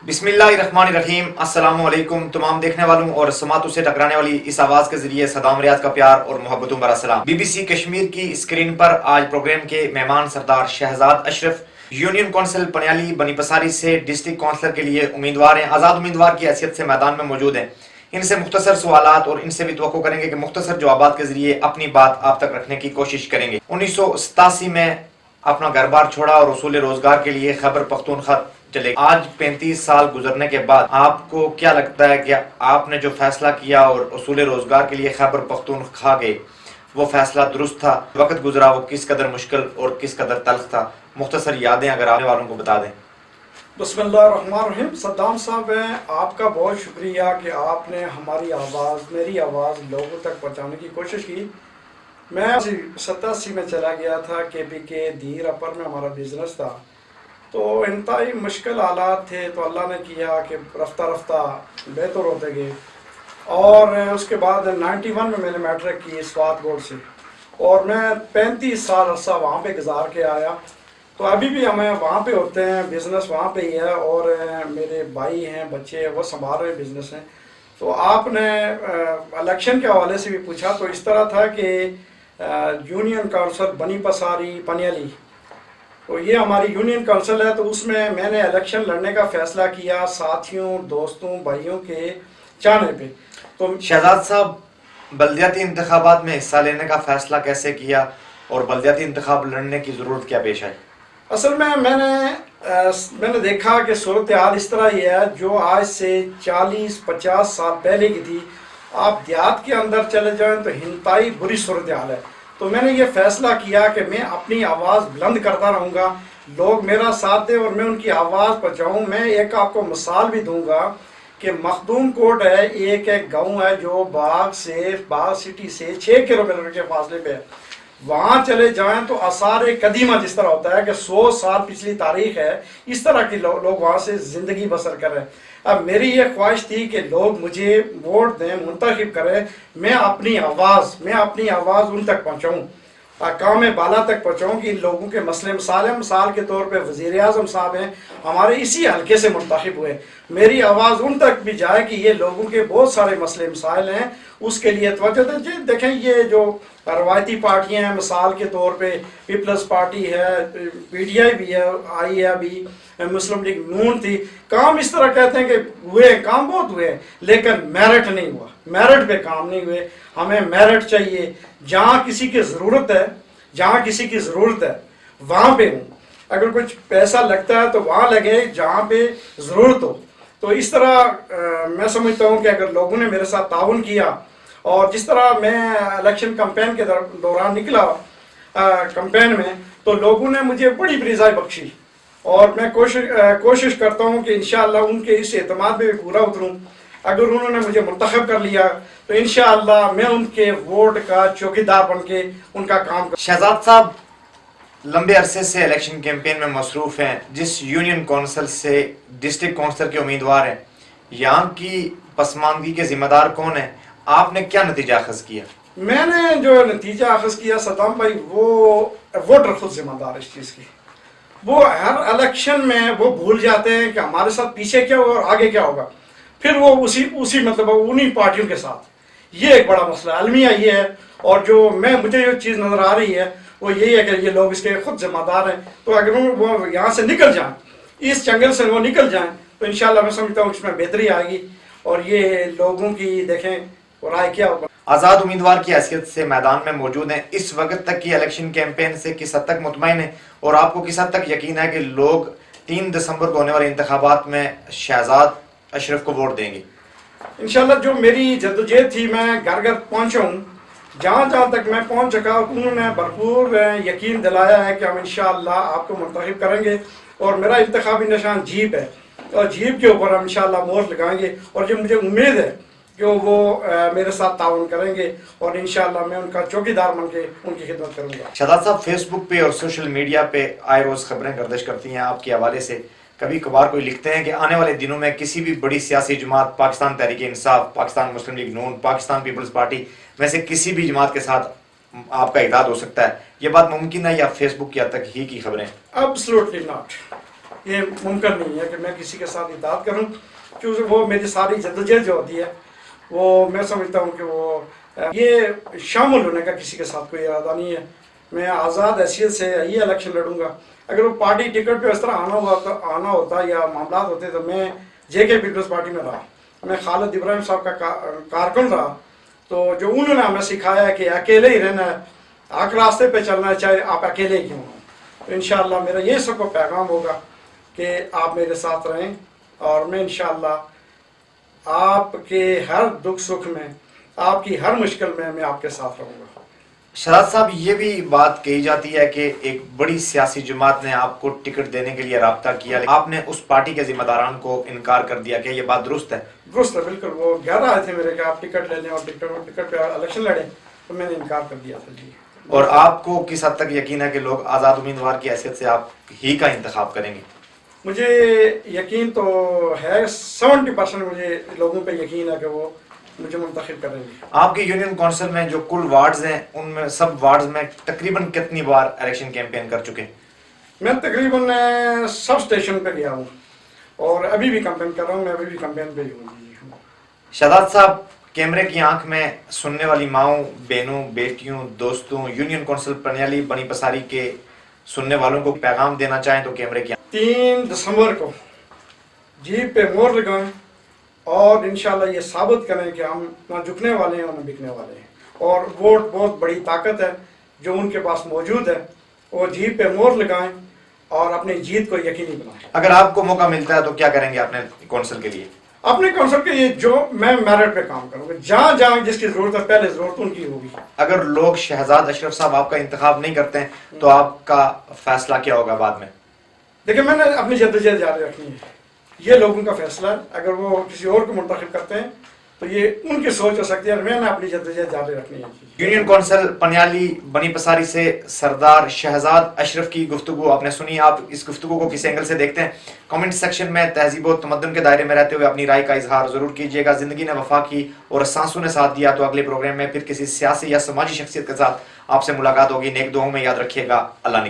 بسم اللہ الرحمن الرحیم۔ السلام علیکم تمام دیکھنے والوں اور سماعتوں سے ٹکرانے والی اس آواز کے ذریعے صدام ریاض کا پیار اور محبتوں برا سلام۔ بی بی سی کشمیر کی اسکرین پر آج پروگرام کے مہمان سردار شہزاد اشرف یونین کونسل پنیالی بنی پساری سے ڈسٹرکٹ کونسلر کے لیے امیدوار ہیں، آزاد امیدوار کی حیثیت سے میدان میں موجود ہیں۔ ان سے مختصر سوالات اور ان سے بھی توقع کریں گے کہ مختصر جوابات کے ذریعے اپنی بات آپ تک رکھنے کی کوشش کریں گے۔ 1987 میں اپنا گھر بار چھوڑا اور اصول روزگار کے لیے خیبر پختونخوا چلے۔ آج 35 سال گزرنے کے بعد آپ کو کیا لگتا ہے کہ آپ نے جو فیصلہ کیا اور اصول روزگار کے لیے خیبر پختونخوا گئے وہ فیصلہ درست تھا؟ وقت گزرا وہ کس قدر مشکل اور کس قدر تلخ تھا؟ مختصر یادیں اگر آنے والوں کو بتا دیں۔ بسم اللہ الرحمن الرحیم۔ صدام صاحب آپ کا بہت شکریہ کہ آپ نے ہماری آواز، میری آواز لوگوں تک پہنچانے کی کوشش کی۔ میں 87 میں چلا گیا تھا KPK دیر اپر میں ہمارا بزنس تھا، تو انتہائی مشکل حالات تھے، تو اللہ نے کیا کہ رفتہ رفتہ بہتر ہوتے گئے۔ اور اس کے بعد 91 میں نے میٹرک کی سوات بورڈ سے، اور میں 35 سال عرصہ وہاں پہ گزار کے آیا۔ تو ابھی بھی ہمیں وہاں پہ ہوتے ہیں، بزنس وہاں پہ ہی ہے، اور میرے بھائی ہیں، بچے ہیں، وہ سنبھال رہے بزنس ہیں۔ تو آپ نے الیکشن کے حوالے سے بھی پوچھا، تو اس طرح تھا کہ یونین کونسل بنی پساری پنیالی، تو یہ ہماری یونین کونسل ہے، تو اس میں میں نے الیکشن لڑنے کا فیصلہ کیا ساتھیوں، دوستوں، بھائیوں کے چاہنے پہ۔ تو شہزاد صاحب، بلدیاتی انتخابات میں حصہ لینے کا فیصلہ کیسے کیا اور بلدیاتی انتخاب لڑنے کی ضرورت کیا پیش آئی؟ اصل میں نے دیکھا کہ صورتحال اس طرح ہی ہے جو آج سے 40-50 سال پہلے کی تھی۔ آپ دیہات کے اندر چلے جائیں تو انتہائی بری صورتحال ہے۔ تو میں نے یہ فیصلہ کیا کہ میں اپنی آواز بلند کرتا رہوں گا، لوگ میرا ساتھ دیں اور میں ان کی آواز پہنچاؤں۔ میں ایک آپ کو مثال بھی دوں گا کہ مخدوم کوٹ ہے، ایک گاؤں ہے جو باغ سٹی سے 6 کلومیٹر کے فاصلے پہ ہے۔ وہاں چلے جائیں تو آثار قدیمہ جس طرح ہوتا ہے کہ 100 سال پچھلی تاریخ ہے، اس طرح کے لوگ وہاں سے زندگی بسر کر رہے ہیں۔ اب میری یہ خواہش تھی کہ لوگ مجھے ووٹ دیں، منتخب کریں، میں اپنی آواز ان تک پہنچاؤں، کام بالا تک پہنچاؤں کہ ان لوگوں کے مسئلے مسائل ہیں۔ مثال کے طور پہ وزیر اعظم صاحب ہیں، ہمارے اسی حلقے سے منتخب ہوئے، میری آواز ان تک بھی جائے کہ یہ لوگوں کے بہت سارے مسئلے مسائل ہیں، اس کے لیے توجہ دیں۔ دیکھیں یہ جو روایتی پارٹیاں ہیں، مثال کے طور پہ پیپلز پارٹی ہے، PTI بھی ہے، آئی ہے، ابھی مسلم لیگ نون تھی، کام اس طرح کہتے ہیں کہ ہوئے، کام بہت ہوئے، لیکن میرٹ نہیں ہوا، میرٹ پہ کام نہیں ہوئے۔ ہمیں میرٹ چاہیے، جہاں کسی کی ضرورت ہے وہاں پہ ہوں، اگر کچھ پیسہ لگتا ہے تو وہاں لگے جہاں پہ ضرورت ہو۔ تو اس طرح میں سمجھتا ہوں کہ اگر لوگوں نے میرے ساتھ تعاون کیا، اور جس طرح میں الیکشن کمپین کے دوران نکلا کمپین میں، تو لوگوں نے مجھے بڑی فضائی بخشی، اور میں کوشش کرتا ہوں کہ انشاءاللہ ان کے اس اعتماد میں بھی پورا اتروں۔ اگر انہوں نے مجھے منتخب کر لیا تو انشاءاللہ میں ان کے ووٹ کا چوکیدار بن کے ان کا کام کروں۔ شہزاد صاحب، لمبے عرصے سے الیکشن کیمپین میں مصروف ہیں، جس یونین کونسل سے ڈسٹرکٹ کونسلر کے امیدوار ہیں، یہاں کی پسماندگی کے ذمہ دار کون ہیں؟ آپ نے کیا نتیجہ اخذ کیا؟ میں نے جو نتیجہ اخذ کیا صدام بھائی، وہ ووٹر خود ذمہ دار اس چیز کی۔ وہ ہر الیکشن میں وہ بھول جاتے ہیں کہ ہمارے ساتھ پیچھے کیا ہوگا اور آگے کیا ہوگا، پھر وہ اسی مطلب انہی پارٹیوں کے ساتھ۔ یہ ایک بڑا مسئلہ المیہ یہ ہے، اور جو مجھے جو چیز نظر آ رہی ہے وہ یہی ہے کہ یہ لوگ اس کے خود ذمہ دار ہیں۔ تو اگر وہ یہاں سے نکل جائیں، اس جنگل سے وہ نکل جائیں، تو انشاءاللہ میں سمجھتا ہوں اس میں بہتری آئے گی، اور یہ لوگوں کی دیکھیں رائے کیا ہوگا۔ آزاد امیدوار کی حیثیت سے میدان میں موجود ہیں، اس وقت تک کی الیکشن کیمپین سے کس حد تک مطمئن ہیں، اور آپ کو کس حد تک یقین ہے کہ لوگ 3 دسمبر کو ہونے والے انتخابات میں شہزاد اشرف کو ووٹ دیں گے؟ انشاءاللہ جو میری جدوجہد تھی، میں گھر گھر پہنچا ہوں، جہاں تک میں پہنچ چکا، انہوں نے بھرپور یقین دلایا ہے کہ ہم انشاءاللہ آپ کو منتخب کریں گے، اور میرا انتخابی نشان جیپ ہے، اور جیپ کے اوپر ہم انشاءاللہ مہر لگائیں گے، اور جو مجھے امید ہے کہ وہ میرے ساتھ تعاون کریں گے، اور انشاءاللہ میں ان کا چوکیدار بن کے ان کی خدمت کروں گا۔ شہزاد صاحب، فیس بک پہ اور سوشل میڈیا پہ آئے روز خبریں گردش کرتی ہیں آپ کے حوالے سے، کبھی کبھار کوئی لکھتے ہیں کہ آنے والے دنوں میں کسی بھی بڑی سیاسی جماعت، پاکستان تحریک انصاف، پاکستان مسلم لیگ نون، پاکستان پیپلز پارٹی میں سے کسی بھی جماعت کے ساتھ آپ کا اتحاد ہو سکتا ہے، یہ بات ممکن ہے یا فیس بک کی حد تک ہی کی خبریں؟ ایبسولوٹلی ناٹ، یہ ممکن نہیں ہے کہ میں کسی کے ساتھ اطاعت کروں، کیونکہ وہ میری ساری جدوجہد جو ہوتی ہے وہ میں سمجھتا ہوں کہ وہ یہ شامل ہونے کا کسی کے ساتھ کوئی ارادہ نہیں ہے۔ میں آزاد حیثیت سے یہ الیکشن لڑوں گا۔ اگر وہ پارٹی ٹکٹ پہ اس طرح آنا ہوتا یا معاملات ہوتے تو میں جے کے پیپلز پارٹی میں رہا، میں خالد ابراہیم صاحب کا کارکن رہا، تو جو انہوں نے ہمیں سکھایا ہے کہ اکیلے ہی رہنا ہے، حق راستے پہ چلنا ہے چاہے آپ اکیلے کیوں ہوں۔ تو انشاءاللہ میرا یہ سب کو پیغام ہوگا کہ آپ میرے ساتھ رہیں، اور میں انشاءاللہ آپ کے ہر دکھ سکھ میں، آپ کی ہر مشکل میں آپ کے ساتھ رہوں گا۔ شہزاد صاحب، یہ بھی بات کہی جاتی ہے کہ ایک بڑی سیاسی جماعت نے آپ کو ٹکٹ دینے کے لیے رابطہ کیا، آپ نے اس پارٹی کے ذمہ داران کو انکار کر دیا، کہ یہ بات درست ہے؟ درست ہے، بالکل۔ وہ 11 آئے تھے میرے کہ آپ ٹکٹ لے لیں اور ٹکٹ پہ الیکشن لڑیں، تو میں نے انکار کر دیا تھا۔ جی، اور آپ کو کس حد تک یقین ہے کہ لوگ آزاد امیدوار کی حیثیت سے آپ ہی کا انتخاب کریں گے؟ مجھے یقین تو ہے، 70% مجھے لوگوں پہ یقین ہے کہ وہ مجھے منتخب کریں گے۔ آپ کی یونین کونسل میں جو کل وارڈز ہیں، ان میں سب وارڈز میں تقریباً کتنی بار الیکشن کیمپین کر چکے ہیں؟ میں تقریباً سب اسٹیشن پہ گیا ہوں اور ابھی بھی کیمپین کر رہا ہوں، میں ابھی بھی کیمپین پہ ہی ہوں۔ شہزاد صاحب، کیمرے کی آنکھ میں سننے والی ماؤں، بہنوں، بیٹیوں، دوستوں، یونین کونسل پنیالی بنی پساری کے سننے والوں کو پیغام دینا چاہیں تو کیمرے کی 3 دسمبر کو جیپ پہ مور لگائیں اور انشاءاللہ یہ ثابت کریں کہ ہم نہ جھکنے والے ہیں اور نہ بکنے والے ہیں، اور ووٹ بہت بڑی طاقت ہے جو ان کے پاس موجود ہے، وہ جیپ پہ مور لگائیں اور اپنی جیت کو یقینی بنائیں۔ اگر آپ کو موقع ملتا ہے تو کیا کریں گے اپنے کونسل کے لیے؟ اپنے کونسل کے لیے جو میں میرٹ پہ کام کروں گا، جہاں جہاں جس کی ضرورت ہے پہلے ضرورت ان کی ہوگی۔ اگر لوگ شہزاد اشرف صاحب آپ کا انتخاب نہیں کرتے ہیں تو آپ کا فیصلہ کیا ہوگا بعد میں؟ دیکھیں، میں نے اپنی جدوجہد جاری رکھنی ہے، یہ لوگوں کا فیصلہ ہے۔ اگر وہ کسی اور کو منتخب کرتے ہیں تو یہ ان کی سوچ ہو سکتی ہے، میں نے اپنی جدوجہد جاری رکھنی ہے۔ یونین کونسل پنیالی بنی پساری سے سردار شہزاد اشرف کی گفتگو آپ نے سنی۔ آپ اس گفتگو کو کس اینگل سے دیکھتے ہیں؟ کامنٹ سیکشن میں تہذیب و تمدن کے دائرے میں رہتے ہوئے اپنی رائے کا اظہار ضرور کیجیے گا۔ زندگی نے وفا کی اور سانسوں نے ساتھ دیا تو اگلے پروگرام میں پھر کسی سیاسی یا سماجی شخصیت کے ساتھ آپ سے ملاقات ہوگی۔ نیک دعاؤں میں یاد رکھیے گا۔ اللہ نے